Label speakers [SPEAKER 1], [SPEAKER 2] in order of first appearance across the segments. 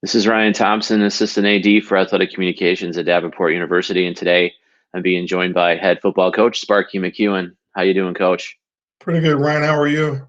[SPEAKER 1] This is Ryan Thompson, Assistant AD for Athletic Communications at Davenport University, and today I'm being joined by head football coach Sparky McEwen. How you doing, Coach?
[SPEAKER 2] Pretty good, Ryan. How are you?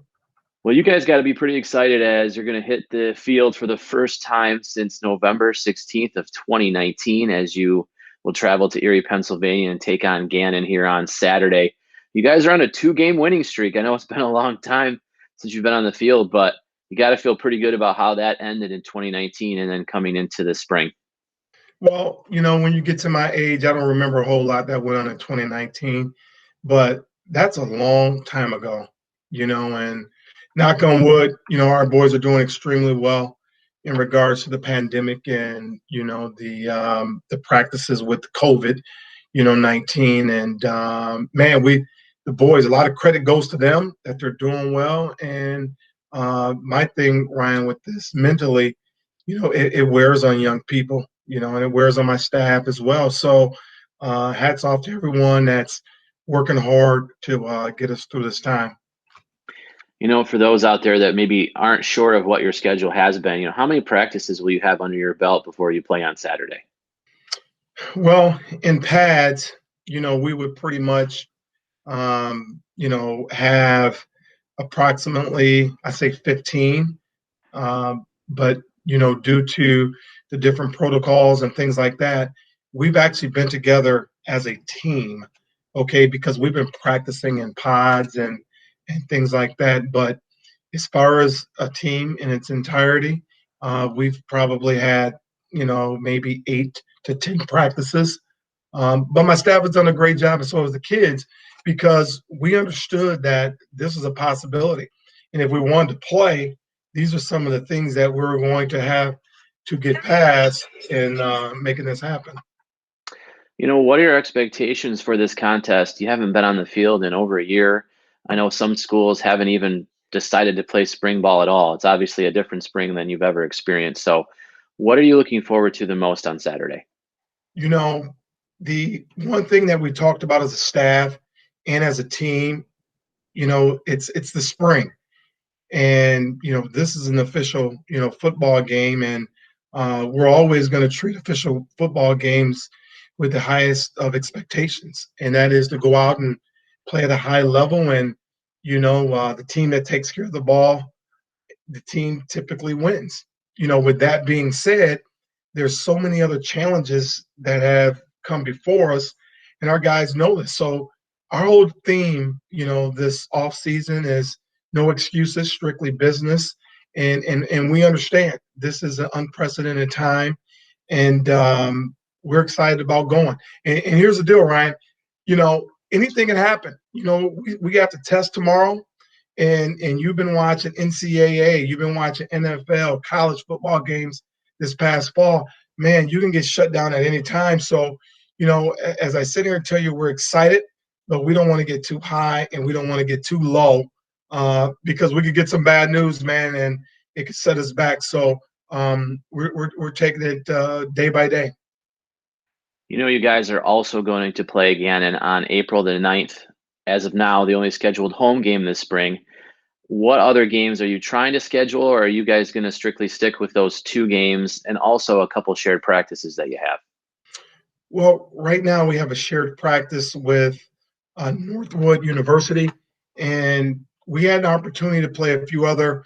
[SPEAKER 1] Well, you guys got to be pretty excited as you're going to hit the field for the first time since November 16th of 2019 as you will travel to Erie, Pennsylvania and take on Gannon here on Saturday. You guys are on a two-game winning streak. I know it's been a long time since you've been on the field, but you got to feel pretty good about how that ended in 2019 and then coming into the spring.
[SPEAKER 2] Well, when you get to my age, I don't remember a whole lot that went on in 2019, but that's a long time ago, and knock on wood, our boys are doing extremely well in regards to the pandemic and, the practices with COVID, 19. And man, the boys, a lot of credit goes to them that they're doing well. And my thing, Ryan, with this mentally, it wears on young people, and it wears on my staff as well. So hats off to everyone that's working hard to get us through this time.
[SPEAKER 1] For those out there that maybe aren't sure of what your schedule has been, how many practices will you have under your belt before you play on Saturday?
[SPEAKER 2] Well, in pads, we would pretty much, have approximately, I say 15. But, due to the different protocols and things like that, we've actually been together as a team, okay, because we've been practicing in pods and things like that. But as far as a team in its entirety, we've probably had, maybe 8 to 10 practices. But my staff has done a great job, and so has the kids, because we understood that this is a possibility. And if we wanted to play, these are some of the things that we're going to have to get past in making this happen.
[SPEAKER 1] What are your expectations for this contest? You haven't been on the field in over a year. I know some schools haven't even decided to play spring ball at all. It's obviously a different spring than you've ever experienced. So, what are you looking forward to the most on Saturday?
[SPEAKER 2] The one thing that we talked about as a staff and as a team, it's the spring. And, this is an official, football game. And we're always going to treat official football games with the highest of expectations. And that is to go out and play at a high level. And, the team that takes care of the ball, the team typically wins. With that being said, there's so many other challenges that have come before us, and our guys know this. So our whole theme, this off season is no excuses, strictly business, and we understand this is an unprecedented time, and we're excited about going. And here's the deal, Ryan. Anything can happen. We got to test tomorrow. And you've been watching NCAA, you've been watching NFL, college football games this past fall. Man, you can get shut down at any time. So, as I sit here and tell you, we're excited, but we don't want to get too high and we don't want to get too low because we could get some bad news, man, and it could set us back. So we're taking it day by day.
[SPEAKER 1] You guys are also going to play Gannon on April the 9th. As of now, the only scheduled home game this spring. What other games are you trying to schedule, or are you guys going to strictly stick with those two games and also a couple shared practices that you have?
[SPEAKER 2] Well, right now we have a shared practice with Northwood University, and we had an opportunity to play a few other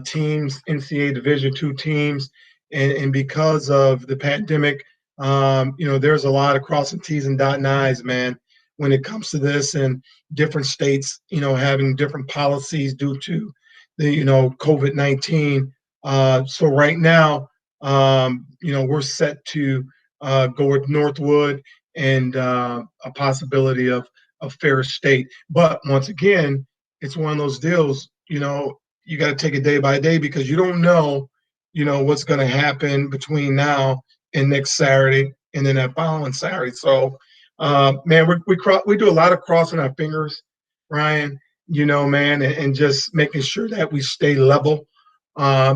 [SPEAKER 2] teams, NCAA Division II teams, and because of the pandemic, there's a lot of crossing T's and dotting I's, man, when it comes to this, and different states, having different policies due to the, COVID-19. So right now, we're set to go with Northwood and a possibility of Ferris State. But once again, it's one of those deals, you got to take it day by day because you don't know, what's going to happen between now and next Saturday and then that following Saturday. So, man, we do a lot of crossing our fingers, Ryan, man, and just making sure that we stay level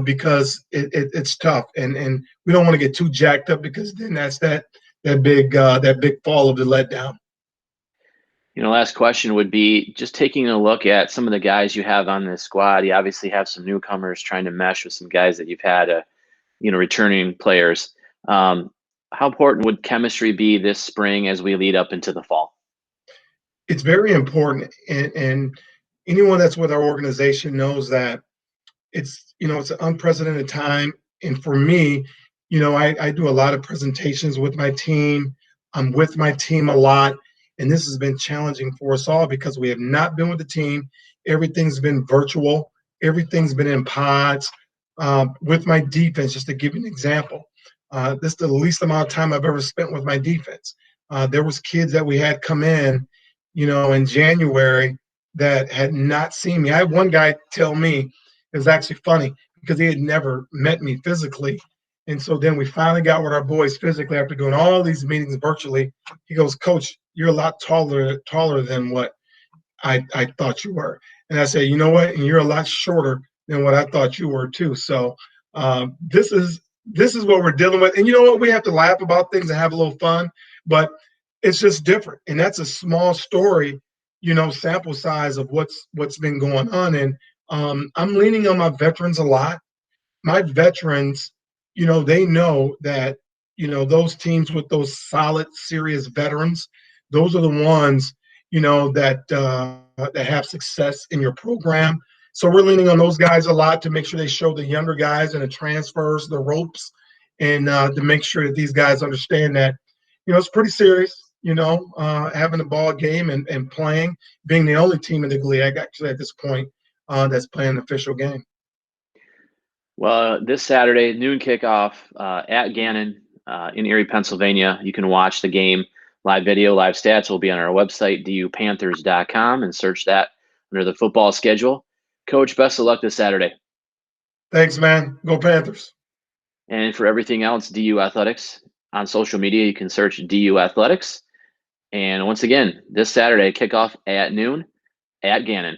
[SPEAKER 2] because it's tough. And we don't want to get too jacked up because then that's that big fall of the letdown.
[SPEAKER 1] Last question would be just taking a look at some of the guys you have on this squad. You obviously have some newcomers trying to mesh with some guys that you've had a returning players. How important would chemistry be this spring as we lead up into the fall?
[SPEAKER 2] It's very important, and anyone that's with our organization knows that it's an unprecedented time. And for me, I do a lot of presentations with my team. I'm with my team a lot, and this has been challenging for us all because we have not been with the team. Everything's been virtual. Everything's been in pods. With my defense, just to give you an example, this is the least amount of time I've ever spent with my defense. There was kids that we had come in January that had not seen me. I had one guy tell me, it was actually funny because he had never met me physically. And so then we finally got with our boys physically after doing all these meetings virtually. He goes, Coach, you're a lot taller than what I thought you were. And I said, you know what? And you're a lot shorter than what I thought you were too. So this is what we're dealing with. And you know what? We have to laugh about things and have a little fun, but it's just different. And that's a small story, sample size of what's been going on. And I'm leaning on my veterans a lot. My veterans, they know that, those teams with those solid, serious veterans, those are the ones, that have success in your program. So we're leaning on those guys a lot to make sure they show the younger guys and the transfers, the ropes, and to make sure that these guys understand that, it's pretty serious. Having a ball game and playing, being the only team in the league actually at this point that's playing an official game.
[SPEAKER 1] Well, this Saturday, noon kickoff at Gannon in Erie, Pennsylvania. You can watch the game. Live video, live stats will be on our website, dupanthers.com, and search that under the football schedule. Coach, best of luck this Saturday.
[SPEAKER 2] Thanks, man. Go Panthers.
[SPEAKER 1] And for everything else, DU Athletics on social media, you can search DU Athletics. And once again, this Saturday, kickoff at noon at Gannon.